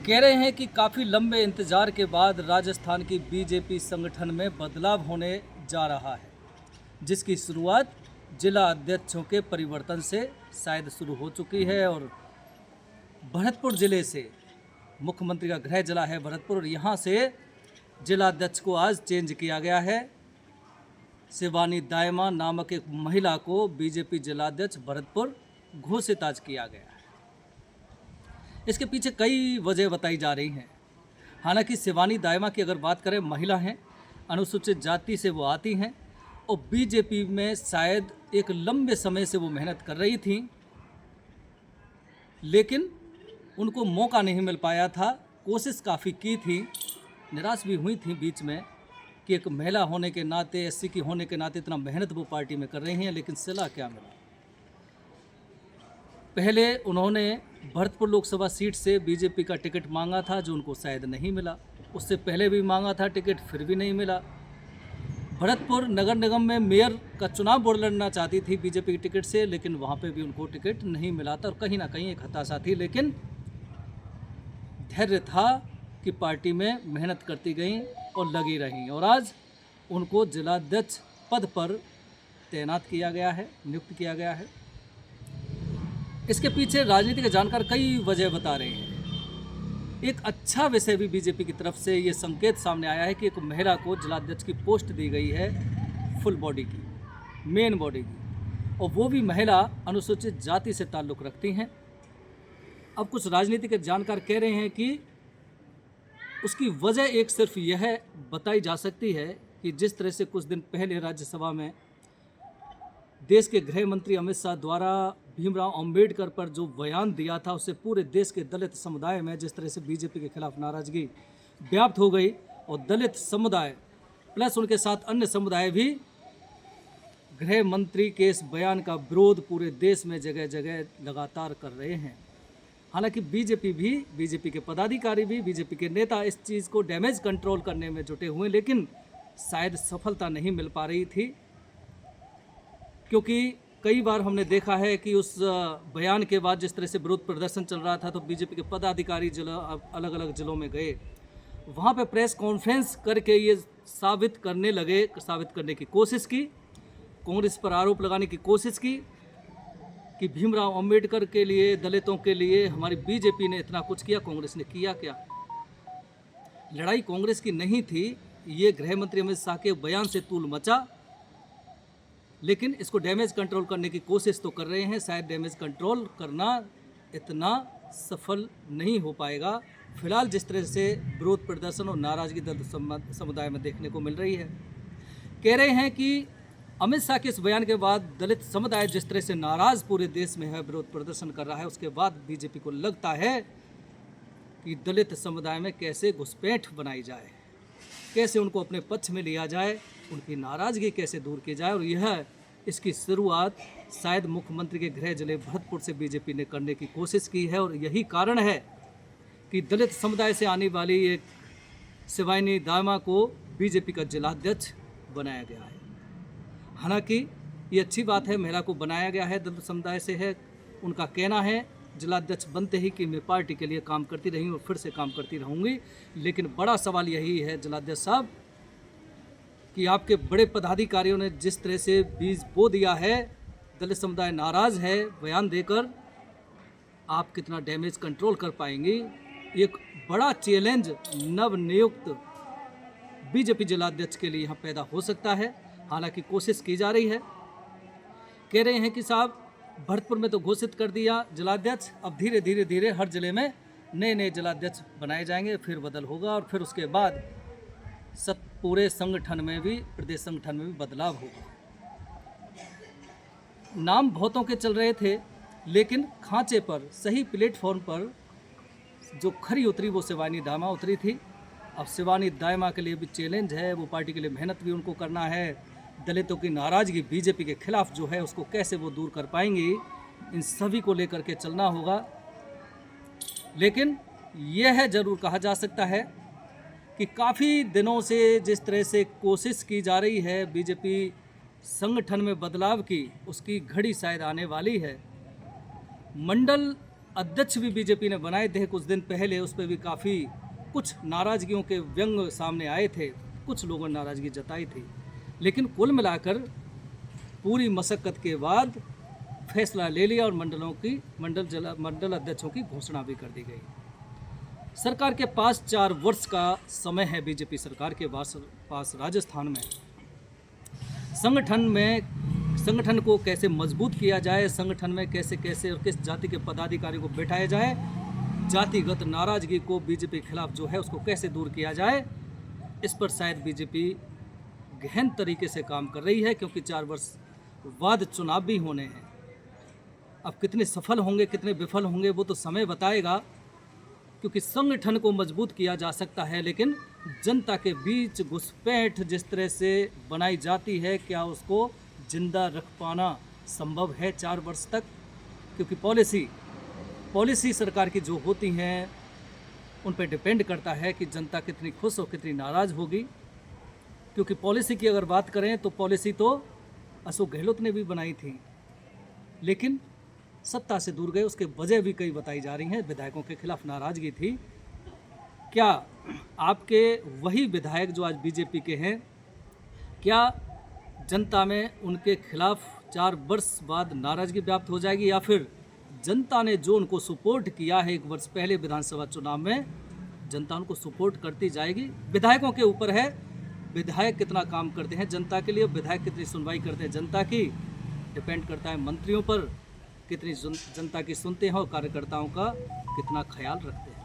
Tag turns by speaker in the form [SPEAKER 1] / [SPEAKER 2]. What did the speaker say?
[SPEAKER 1] कह रहे हैं कि काफ़ी लंबे इंतजार के बाद राजस्थान की बीजेपी संगठन में बदलाव होने जा रहा है, जिसकी शुरुआत जिला अध्यक्षों के परिवर्तन से शायद शुरू हो चुकी है। और भरतपुर जिले से मुख्यमंत्री का गृह जिला है भरतपुर, और यहाँ से जिला अध्यक्ष को आज चेंज किया गया है। शिवानी दायमा नामक एक महिला को बीजेपी जिलाध्यक्ष भरतपुर घोषित आज किया गया है। इसके पीछे कई वजह बताई जा रही हैं। हालांकि शिवानी दायमा की अगर बात करें, महिला हैं, अनुसूचित जाति से वो आती हैं और बीजेपी में शायद एक लंबे समय से वो मेहनत कर रही थी, लेकिन उनको मौका नहीं मिल पाया था। कोशिश काफ़ी की थी, निराश भी हुई थी बीच में कि एक महिला होने के नाते, एससी की होने के नाते इतना मेहनत वो पार्टी में कर रही हैं, लेकिन सिला क्या मिला। पहले उन्होंने भरतपुर लोकसभा सीट से बीजेपी का टिकट मांगा था, जो उनको शायद नहीं मिला। उससे पहले भी मांगा था टिकट, फिर भी नहीं मिला। भरतपुर नगर निगम में मेयर का चुनाव वो लड़ना चाहती थी बीजेपी की टिकट से, लेकिन वहाँ पे भी उनको टिकट नहीं मिला था। और कहीं ना कहीं एक हताशा थी, लेकिन धैर्य था कि पार्टी में मेहनत करती गई और लगी रहीं, और आज उनको जिलाध्यक्ष पद पर तैनात किया गया है, नियुक्त किया गया है। इसके पीछे राजनीति के जानकार कई वजह बता रहे हैं। एक अच्छा विषय भी बीजेपी की तरफ से ये संकेत सामने आया है कि एक महिला को जिलाध्यक्ष की पोस्ट दी गई है, फुल बॉडी की, मेन बॉडी की, और वो भी महिला अनुसूचित जाति से ताल्लुक़ रखती हैं। अब कुछ राजनीतिक जानकार कह रहे हैं कि उसकी वजह एक सिर्फ यह बताई जा सकती है कि जिस तरह से कुछ दिन पहले राज्यसभा में देश के गृह मंत्री अमित शाह द्वारा भीमराव अंबेडकर पर जो बयान दिया था, उससे पूरे देश के दलित समुदाय में जिस तरह से बीजेपी के खिलाफ नाराजगी व्याप्त हो गई, और दलित समुदाय प्लस उनके साथ अन्य समुदाय भी गृह मंत्री के इस बयान का विरोध पूरे देश में जगह जगह लगातार कर रहे हैं। हालांकि बीजेपी के पदाधिकारी भी, बीजेपी के नेता इस चीज़ को डैमेज कंट्रोल करने में जुटे हुए, लेकिन शायद सफलता नहीं मिल पा रही थी, क्योंकि कई बार हमने देखा है कि उस बयान के बाद जिस तरह से विरोध प्रदर्शन चल रहा था, तो बीजेपी के पदाधिकारी अलग अलग जिलों में गए, वहाँ पे प्रेस कॉन्फ्रेंस करके ये साबित करने की कोशिश की, कांग्रेस पर आरोप लगाने की कोशिश की कि भीमराव अंबेडकर के लिए, दलितों के लिए हमारी बीजेपी ने इतना कुछ किया। कांग्रेस ने किया क्या? लड़ाई कांग्रेस की नहीं थी, ये गृह मंत्री अमित शाह के बयान से तूल मचा, लेकिन इसको डैमेज कंट्रोल करने की कोशिश तो कर रहे हैं। शायद डैमेज कंट्रोल करना इतना सफल नहीं हो पाएगा फिलहाल, जिस तरह से विरोध प्रदर्शन और नाराजगी दलित समुदाय में देखने को मिल रही है। कह रहे हैं कि अमित शाह के इस बयान के बाद दलित समुदाय जिस तरह से नाराज पूरे देश में है, विरोध प्रदर्शन कर रहा है, उसके बाद बीजेपी को लगता है कि दलित समुदाय में कैसे घुसपैठ बनाई जाए, कैसे उनको अपने पक्ष में लिया जाए, उनकी नाराजगी कैसे दूर की जाए। और यह इसकी शुरुआत शायद मुख्यमंत्री के गृह जिले भरतपुर से बीजेपी ने करने की कोशिश की है, और यही कारण है कि दलित समुदाय से आने वाली एक शिवानी दायमा को बीजेपी का जिलाध्यक्ष बनाया गया है। हालांकि ये अच्छी बात है, महिला को बनाया गया है, दलित समुदाय से है। उनका कहना है जिलाध्यक्ष बनते ही कि मैं पार्टी के लिए काम करती रही और फिर से काम करती रहूँगी। लेकिन बड़ा सवाल यही है जिलाध्यक्ष साहब कि आपके बड़े पदाधिकारियों ने जिस तरह से बीज बो दिया है, दलित समुदाय नाराज़ है बयान देकर, आप कितना डैमेज कंट्रोल कर पाएंगी? एक बड़ा चैलेंज नवनियुक्त बीजेपी जिलाध्यक्ष के लिए यहाँ पैदा हो सकता है। हालांकि कोशिश की जा रही है। कह रहे हैं कि साहब भरतपुर में तो घोषित कर दिया जिलाध्यक्ष, अब धीरे धीरे हर जिले में नए नए जिलाध्यक्ष बनाए जाएंगे, फिर बदल होगा, और फिर उसके बाद पूरे संगठन में भी, प्रदेश संगठन में भी बदलाव होगा। नाम बहुतों के चल रहे थे, लेकिन खांचे पर, सही प्लेटफॉर्म पर जो खरी उतरी वो शिवानी दायमा उतरी थी। अब शिवानी दायमा के लिए भी चैलेंज है, वो पार्टी के लिए मेहनत भी उनको करना है। दलितों की नाराज़गी बीजेपी के खिलाफ जो है, उसको कैसे वो दूर कर पाएंगी, इन सभी को लेकर के चलना होगा। लेकिन यह ज़रूर कहा जा सकता है कि काफ़ी दिनों से जिस तरह से कोशिश की जा रही है बीजेपी संगठन में बदलाव की, उसकी घड़ी शायद आने वाली है। मंडल अध्यक्ष भी बीजेपी ने बनाए थे कुछ दिन पहले, उस पर भी काफ़ी कुछ नाराज़गियों के व्यंग सामने आए थे, कुछ लोगों ने नाराज़गी जताई थी। लेकिन कुल मिलाकर पूरी मशक्क़त के बाद फैसला ले लिया और मंडल अध्यक्षों की घोषणा भी कर दी गई। सरकार के पास 4 वर्ष का समय है। बीजेपी सरकार के पास राजस्थान में संगठन को कैसे मजबूत किया जाए, संगठन में कैसे और किस जाति के पदाधिकारी को बैठाया जाए, जातिगत नाराजगी को बीजेपी के खिलाफ जो है उसको कैसे दूर किया जाए, इस पर शायद बीजेपी गहन तरीके से काम कर रही है, क्योंकि 4 वर्ष बाद चुनाव भी होने हैं। अब कितने सफल होंगे कितने विफल होंगे वो तो समय बताएगा, क्योंकि संगठन को मजबूत किया जा सकता है, लेकिन जनता के बीच घुसपैठ जिस तरह से बनाई जाती है, क्या उसको जिंदा रख पाना संभव है 4 वर्ष तक? क्योंकि पॉलिसी सरकार की जो होती हैं उन पर डिपेंड करता है कि जनता कितनी खुश और कितनी नाराज़ होगी। क्योंकि पॉलिसी की अगर बात करें तो पॉलिसी तो अशोक गहलोत ने भी बनाई थी, लेकिन सत्ता से दूर गए, उसके वजह भी कई बताई जा रही हैं। विधायकों के खिलाफ नाराज़गी थी। क्या आपके वही विधायक जो आज बीजेपी के हैं, क्या जनता में उनके खिलाफ 4 वर्ष बाद नाराज़गी व्याप्त हो जाएगी, या फिर जनता ने जो उनको सपोर्ट किया है 1 वर्ष पहले विधानसभा चुनाव में, जनता उनको सपोर्ट करती जाएगी? विधायकों के ऊपर है, विधायक कितना काम करते हैं जनता के लिए, विधायक कितनी सुनवाई करते हैं जनता की, डिपेंड करता है मंत्रियों पर कितनी जनता की सुनते हैं और कार्यकर्ताओं का कितना ख्याल रखते हैं।